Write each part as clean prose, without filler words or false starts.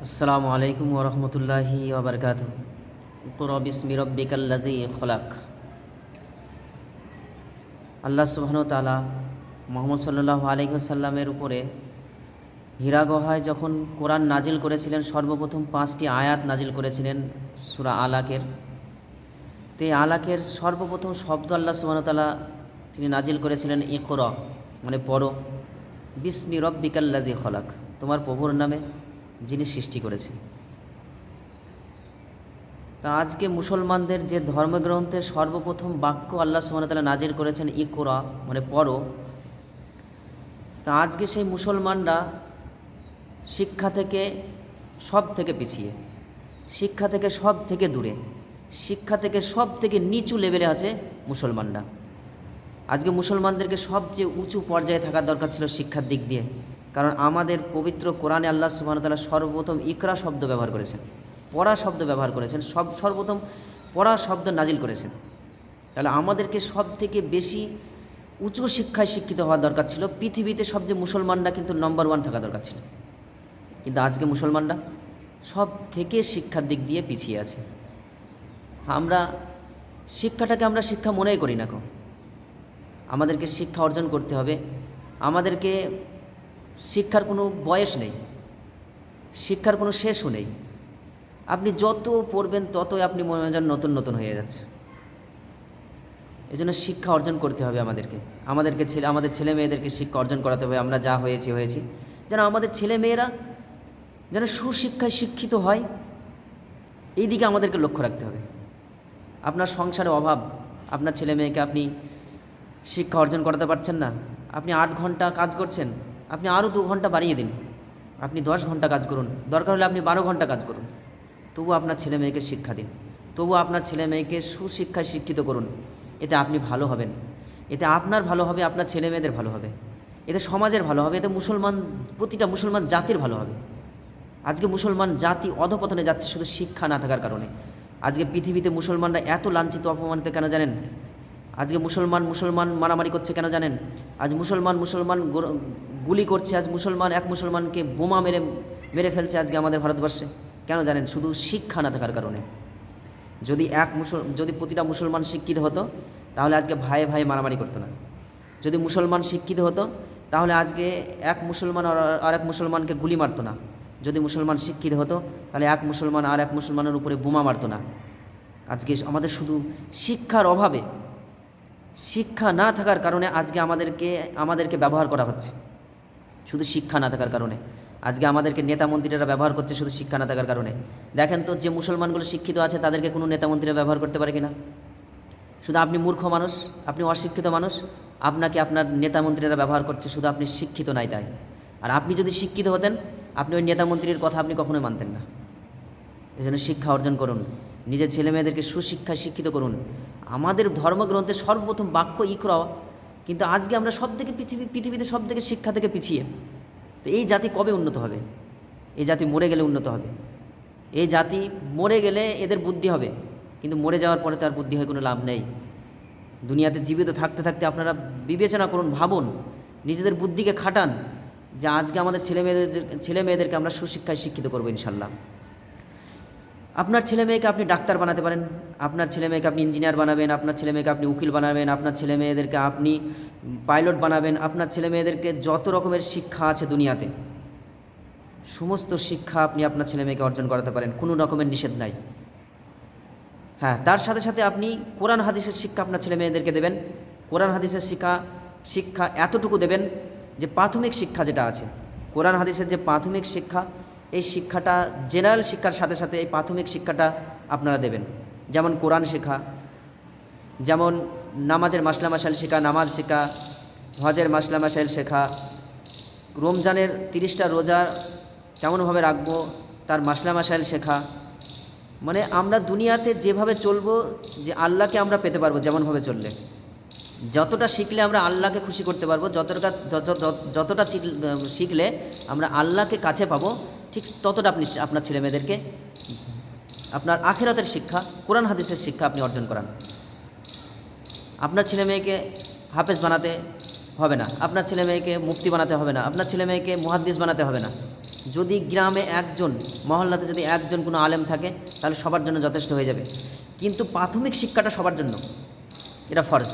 আসসালামু আলাইকুম ওরহমতুল্লাহি ওবরকাতুহ। ইকরা বিসমি রব্বিকাল্লাযী খলাক। আল্লাহ সুবহানাহু ওয়া তাআলা মুহাম্মদ সাল্লাল্লাহু আলাইহি ওয়াসাল্লামের উপরে হীরা গুহায় যখন কোরআন নাজিল করেছিলেন, সর্বপ্রথম 5টি আয়াত নাজিল করেছিলেন সূরা আলাকের। তো এই আলাকের সর্বপ্রথম শব্দ আল্লাহ সুবহানাহু ওয়া তাআলা তিনি নাজিল করেছিলেন ইকরা, মানে পড়ো, বিসমি রব্বিকাল্লাযী খলাক, তোমার প্রভুর নামে যিনি সৃষ্টি করেছেন। তা আজকে মুসলমানদের যে ধর্মগ্রন্থের সর্বপ্রথম বাক্য আল্লাহ সুবহানাহু ওয়া তাআলা নাজিল করেছেন ইকরা, মানে পড়ো। তা আজকে সেই মুসলমানরা শিক্ষা থেকে সব থেকে পিছিয়ে, শিক্ষা থেকে সব থেকে দূরে, শিক্ষা থেকে সব থেকে নিচু লেভেলে আছে মুসলমানরা। আজকে মুসলমানদেরকে সবচেয়ে উঁচু পর্যায়ে থাকার দরকার ছিল শিক্ষার দিক দিয়ে, কারণ আমাদের পবিত্র কোরআনে আল্লাহ সুবহানাহু ওয়া তাআলা সর্বপ্রথম ইকরা শব্দ ব্যবহার করেছেন, পড়া শব্দ ব্যবহার করেছেন, সর্বপ্রথম পড়া শব্দ নাজিল করেছেন। তাহলে আমাদেরকে সব থেকে বেশি উঁচু শিক্ষায় শিক্ষিত হওয়া দরকার ছিল। পৃথিবীতে সবচেয়ে মুসলমানরা কিন্তু নম্বর 1 থাকা দরকার ছিল, কিন্তু আজকে মুসলমানরা সব থেকে শিক্ষার দিক দিয়ে পিছিয়ে আছে। আমরা শিক্ষাটাকে আমরা শিক্ষা মনেই করি না। আমাদেরকে শিক্ষা অর্জন করতে হবে। আমাদেরকে শিক্ষার কোনো বয়স নেই, শিক্ষার কোনো শেষও নেই। আপনি যত পড়বেন ততই আপনি মনে হয় যেন নতুন নতুন হয়ে যাচ্ছে। এই জন্য শিক্ষা অর্জন করতে হবে আমাদের ছেলে মেয়েদেরকে শিক্ষা অর্জন করাতে হবে। আমরা যা হয়েছি যেন আমাদের ছেলে মেয়েরা যেন সুশিক্ষায় শিক্ষিত হয়, এই দিকে আমাদেরকে লক্ষ্য রাখতে হবে। আপনার সংসারে অভাব, আপনার ছেলে মেয়েকে আপনি শিক্ষা অর্জন করাতে পারছেন না, আপনি 8 ঘন্টা কাজ করছেন, আপনি আরও 2 ঘন্টা বাড়িয়ে দিন, আপনি 10 ঘন্টা কাজ করুন, দরকার হলে আপনি 12 ঘন্টা কাজ করুন, তবু আপনার ছেলে মেয়েকে শিক্ষা দিন, তবু আপনার ছেলে মেয়েকে সুশিক্ষায় শিক্ষিত করুন। এতে আপনি ভালো হবেন, এতে আপনার ভালো হবে, আপনার ছেলে মেয়েদের ভালো হবে, এতে সমাজের ভালো হবে, এতে প্রতিটা মুসলমান জাতির ভালো হবে। আজকে মুসলমান জাতি অধপতনে যাচ্ছে শুধু শিক্ষা না থাকার কারণে। আজকে পৃথিবীতে মুসলমানরা এত লাঞ্ছিত অপমানিত কেন জানেন? আজকে মুসলমান মারামারি করছে কেন জানেন? আজ মুসলমান গুলি করছে, আজ এক মুসলমানকে বোমা মেরে ফেলছে আজকে আমাদের ভারতবর্ষে। কেন জানেন? শুধু শিক্ষা না থাকার কারণে। যদি প্রতিটা মুসলমান শিক্ষিত হতো তাহলে আজকে ভাইয়ে ভাইয়ে মারামারি করতো না। যদি মুসলমান শিক্ষিত হতো তাহলে আজকে এক মুসলমান আর এক মুসলমানকে গুলি মারতো না। যদি মুসলমান শিক্ষিত হতো তাহলে এক মুসলমান আর এক মুসলমানের উপরে বোমা মারতো না। আজকে আমাদের শুধু শিক্ষার অভাবে, শিক্ষা না থাকার কারণে আজকে আমাদেরকে ব্যবহার করা হচ্ছে, শুধু শিক্ষা না থাকার কারণে। আজকে আমাদেরকে নেতা মন্ত্রীরা ব্যবহার করছে শুধু শিক্ষা না থাকার কারণে। দেখেন তো, যে মুসলমানগুলো শিক্ষিত আছে তাদেরকে কোনো নেতা মন্ত্রীরা ব্যবহার করতে পারে কিনা? শুধু আপনি মূর্খ মানুষ, আপনি অশিক্ষিত মানুষ, আপনাকে আপনার নেতা মন্ত্রীরা ব্যবহার করছে, শুধু আপনি শিক্ষিত নাই তাই। আর আপনি যদি শিক্ষিত হতেন, আপনি ওই নেতা মন্ত্রীর কথা আপনি কখনোই মানতেন না। এজন্য শিক্ষা অর্জন করুন, নিজের ছেলে মেয়েদেরকে সুশিক্ষায় শিক্ষিত করুন। আমাদের ধর্মগ্রন্থের সর্বপ্রথম বাক্য ইকরা, কিন্তু আজকে আমরা পৃথিবীতে সব থেকে শিক্ষা থেকে পিছিয়ে। তো এই জাতি কবে উন্নত হবে? এই জাতি মরে গেলে উন্নত হবে। এই জাতি মরে গেলে এদের বুদ্ধি হবে, কিন্তু মরে যাওয়ার পরে তার বুদ্ধি হয় কোনো লাভ নেই। দুনিয়াতে জীবিত থাকতে থাকতে আপনারা বিবেচনা করুন, ভাবুন, নিজেদের বুদ্ধিকে খাটান যে আজকে আমাদের ছেলে মেয়েদেরকে আমরা সুশিক্ষায় শিক্ষিত করবো ইনশাল্লাহ। আপনার ছেলে মেয়েকে আপনি ডাক্তার বানাতে পারেন, আপনার ছেলে মেয়েকে আপনি ইঞ্জিনিয়ার বানাবেন, আপনার ছেলে মেয়েকে আপনি উকিল বানাবেন, আপনার ছেলে মেয়েদেরকে আপনি পাইলট বানাবেন, আপনার ছেলে মেয়েদেরকে যত রকমের শিক্ষা আছে দুনিয়াতে সমস্ত শিক্ষা আপনি আপনার ছেলে মেয়েকে অর্জন করাতে পারেন, কোনো রকমের নিষেধ নাই। হ্যাঁ, তার সাথে সাথে আপনি কোরআন হাদিসের শিক্ষা আপনার ছেলে মেয়েদেরকে দেবেন। কোরআন হাদিসের শিক্ষা এতটুকু দেবেন যে প্রাথমিক শিক্ষা যেটা আছে, কোরআন হাদিসের যে প্রাথমিক শিক্ষা, এই শিক্ষাটা জেনারেল শিক্ষার সাথে সাথে এই প্রাথমিক শিক্ষাটা আপনারা দেবেন। যেমন কোরআন শেখা, যেমন নামাজের মাসলা মাসাইল শেখা, নামাজ শেখা, হজের মাসলা মাসাইল শেখা, রমজানের 30টা রোজা কেমনভাবে রাখবো তার মাসলা মাসাইল শেখা। মানে আমরা দুনিয়াতে যেভাবে চলবো, যে আল্লাহকে আমরা পেতে পারবো যেমনভাবে চললে, যতটা শিখলে আমরা আল্লাহকে খুশি করতে পারবো, যতটা শিখলে আমরা আল্লাহকে কাছে পাবো, ঠিক ততটা আপনি আপনার ছেলে মেয়েদেরকে আপনার আখিরাতের শিক্ষা, কোরআন হাদিসের শিক্ষা আপনি অর্জন করান। আপনার ছেলে মেয়েকে হাফেজ বানাতে হবে না, আপনার ছেলে মেয়েকে মুফতি বানাতে হবে না, আপনার ছেলে মেয়েকে মুহাদ্দিস বানাতে হবে না। যদি গ্রামে একজন, মহল্লাতে যদি একজন কোনো আলেম থাকে তাহলে সবার জন্য যথেষ্ট হয়ে যাবে। কিন্তু প্রাথমিক শিক্ষাটা সবার জন্য, এটা ফরজ।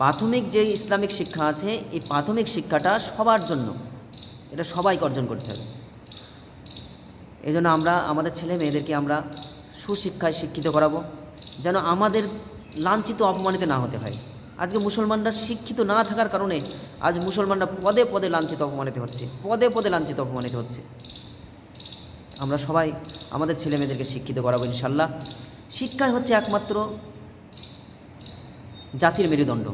প্রাথমিক যে ইসলামিক শিক্ষা আছে এই প্রাথমিক শিক্ষাটা সবার জন্য, এটা সবাইকে অর্জন করতে হবে। এই জন্য আমরা আমাদের ছেলে মেয়েদেরকে আমরা সুশিক্ষায় শিক্ষিত করাবো, যেন আমাদের লাঞ্ছিত অপমানিত না হতে হয়। আজকে মুসলমানরা শিক্ষিত না থাকার কারণে আজ মুসলমানরা পদে পদে লাঞ্ছিত অপমানিত হচ্ছে, পদে পদে লাঞ্ছিত অপমানিত হচ্ছে। আমরা সবাই আমাদের ছেলে মেয়েদেরকে শিক্ষিত করাবো ইনশাল্লাহ। শিক্ষাই হচ্ছে একমাত্র জাতির মেরুদণ্ড।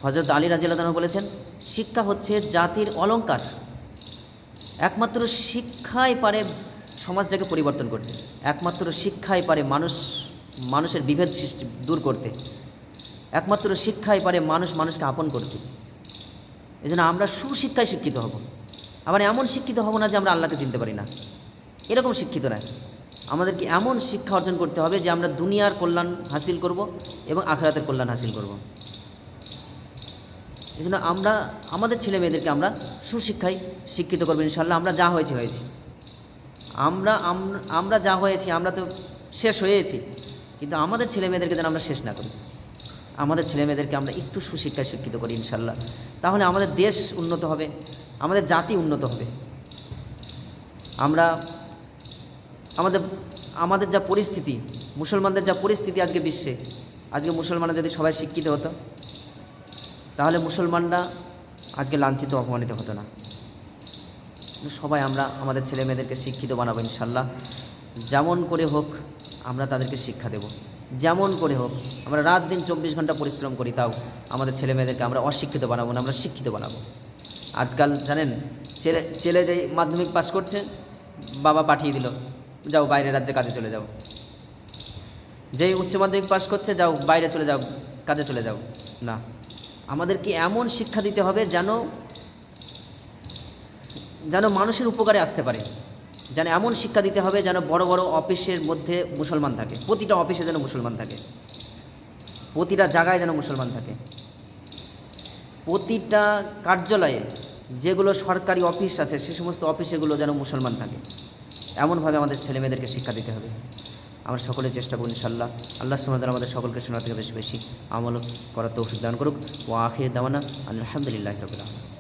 হযরত আলী রাদিয়াল্লাহু আনহু বলেছেন, শিক্ষা হচ্ছে জাতির অলংকার। একমাত্র শিক্ষাই পারে সমাজটাকে পরিবর্তন করতে, একমাত্র শিক্ষাই পারে মানুষের বিভেদ সৃষ্টি দূর করতে, একমাত্র শিক্ষাই পারে মানুষকে আপন করতে। এই জন্য আমরা সুশিক্ষায় শিক্ষিত হব। আবার এমন শিক্ষিত হব না যে আমরা আল্লাহকে চিনতে পারি না, এরকম শিক্ষিত নয়। আমাদেরকে এমন শিক্ষা অর্জন করতে হবে যে আমরা দুনিয়ার কল্যাণ হাসিল করব এবং আখিরাতের কল্যাণ হাসিল করব। এই জন্য আমরা আমাদের ছেলে মেয়েদেরকে আমরা সুশিক্ষায় শিক্ষিত করবো ইনশাল্লাহ। আমরা যা হয়েছি আমরা যা হয়েছি, আমরা তো শেষ হয়েছি, কিন্তু আমাদের ছেলে মেয়েদেরকে যেন আমরা শেষ না করি। আমাদের ছেলে মেয়েদেরকে আমরা একটু সুশিক্ষায় শিক্ষিত করি ইনশাল্লাহ, তাহলে আমাদের দেশ উন্নত হবে, আমাদের জাতি উন্নত হবে। আমাদের যা পরিস্থিতি, মুসলমানদের যা পরিস্থিতি আজকে বিশ্বে, আজকে মুসলমানরা যদি সবাই শিক্ষিত হতো তাহলে মুসলমানরা আজকে লাঞ্ছিত অপমানিত হতো না। সবাই আমরা আমাদের ছেলে মেয়েদেরকে শিক্ষিত বানাবো ইনশাল্লাহ। যেমন করে হোক আমরা তাদেরকে শিক্ষা দেব, যেমন করে হোক। আমরা রাত দিন 24 ঘন্টা পরিশ্রম করি, তাও আমাদের ছেলে মেয়েদেরকে আমরা অশিক্ষিত বানাবো না, আমরা শিক্ষিত বানাবো। আজকাল জানেন, ছেলে যেই মাধ্যমিক পাস করছে, বাবা পাঠিয়ে দিল, যাও বাইরের রাজ্যে কাজে চলে যাও। যেই উচ্চ মাধ্যমিক পাস করছে, যাও বাইরে চলে যাও, কাজে চলে যাও। না, আমাদেরকে এমন শিক্ষা দিতে হবে যেন মানুষের উপকারে আসতে পারে, যেন এমন শিক্ষা দিতে হবে যেন বড় বড় অফিসের মধ্যে মুসলমান থাকে, প্রতিটা অফিসে যেন মুসলমান থাকে, প্রতিটা জায়গায় যেন মুসলমান থাকে, প্রতিটা কার্যালয়ে যেগুলো সরকারি অফিস আছে সে সমস্ত অফিসেগুলো যেন মুসলমান থাকে। এমনভাবে আমাদের ছেলে মেয়েদেরকে শিক্ষা দিতে হবে। আমরা সকলে চেষ্টা করুন ইনশাল্লাহ। আল্লাহ সুবহানাহু ওয়া তাআলা আমাদের সকলকে শোনার থেকে বেশি বেশি আমল করার তৌফিক দান করুক। ওয়া আখির দাওয়ানা আলহামদুলিল্লাহি রাব্বিল আলামিন।